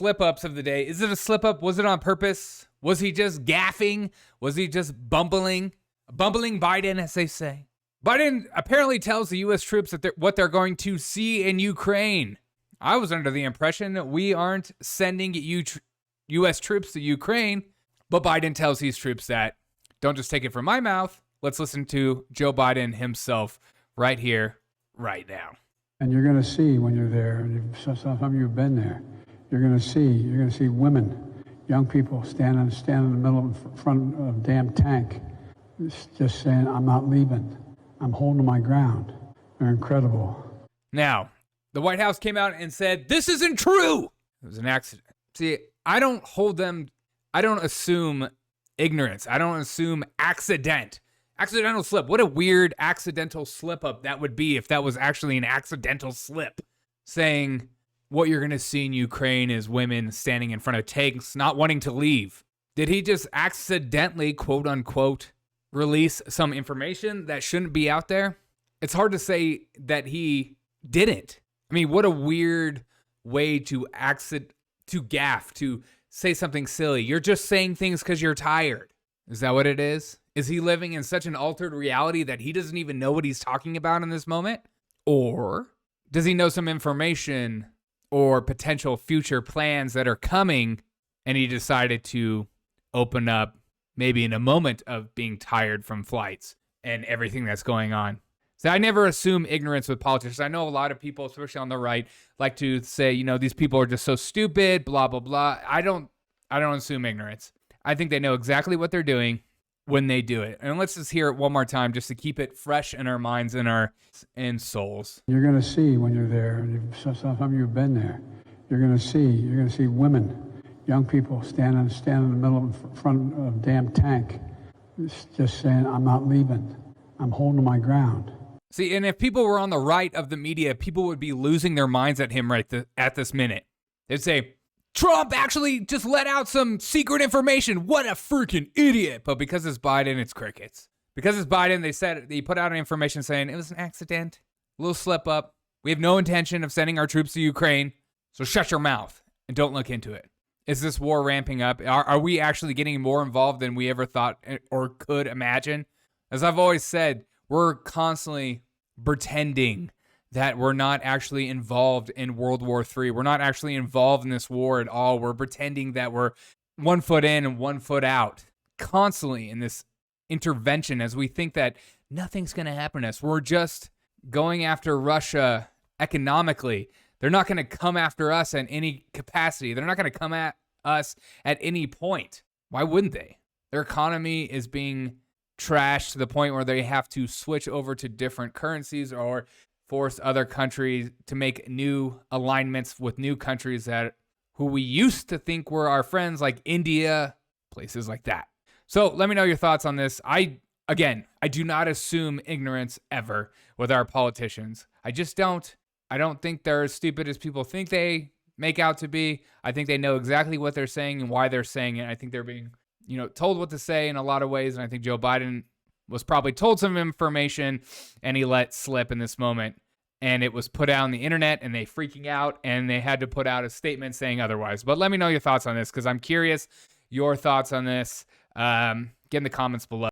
slip-ups of the day. Is it a slip-up? Was it on purpose? Was he just gaffing? Was he just bumbling? Bumbling Biden, as they say. Biden apparently tells the U.S. troops that what they're going to see in Ukraine. I was under the impression that we aren't sending U.S. troops to Ukraine, but Biden tells these troops that. Don't just take it from my mouth. Let's listen to Joe Biden himself right here, right now. And you're going to see when you're there, and some of you have been there, you're going to see women, young people standing in the middle in front of a damn tank, just saying, I'm not leaving. I'm holding my ground. They're incredible. Now, the White House came out and said, this isn't true. It was an accident. See, I don't assume ignorance. I don't assume accidental slip. What a weird accidental slip up that would be if that was actually an accidental slip. Saying what you're going to see in Ukraine is women standing in front of tanks not wanting to leave. Did he just accidentally, quote unquote, release some information that shouldn't be out there? It's hard to say that he didn't. I mean, what a weird way to gaff, to say something silly. You're just saying things because you're tired. Is that what it is? Is he living in such an altered reality that he doesn't even know what he's talking about in this moment? Or does he know some information or potential future plans that are coming and he decided to open up maybe in a moment of being tired from flights and everything that's going on? So I never assume ignorance with politicians. I know a lot of people, especially on the right, like to say, these people are just so stupid, blah, blah, blah. I don't assume ignorance. I think they know exactly what they're doing when they do it. And let's just hear it one more time just to keep it fresh in our minds and souls. You're going to see when you're there, and some of you have been there, you're going to see women, young people standing in the middle in front of a damn tank, just saying, I'm not leaving. I'm holding my ground. See, and if people were on the right of the media, people would be losing their minds at him at this minute. They'd say, Trump actually just let out some secret information. What a freaking idiot. But because it's Biden, it's crickets. Because it's Biden, they put out information saying it was an accident, a little slip up. We have no intention of sending our troops to Ukraine. So shut your mouth and don't look into it. Is this war ramping up? Are we actually getting more involved than we ever thought or could imagine? As I've always said, we're constantly pretending that we're not actually involved in World War III. We're not actually involved in this war at all. We're pretending that we're 1 foot in and 1 foot out, constantly in this intervention as we think that nothing's going to happen to us. We're just going after Russia economically. They're not going to come after us in any capacity. They're not going to come at us at any point. Why wouldn't they? Their economy is being trashed to the point where they have to switch over to different currencies or force other countries to make new alignments with new countries who we used to think were our friends, like India, places like that. So let me know your thoughts on this. I do not assume ignorance ever with our politicians. I don't think they're as stupid as people think they make out to be. I think they know exactly what they're saying and why they're saying it. I think they're being told what to say in a lot of ways. And I think Joe Biden was probably told some information and he let slip in this moment. And it was put out on the internet and they freaking out and they had to put out a statement saying otherwise. But let me know your thoughts on this because I'm curious your thoughts on this. Get in the comments below.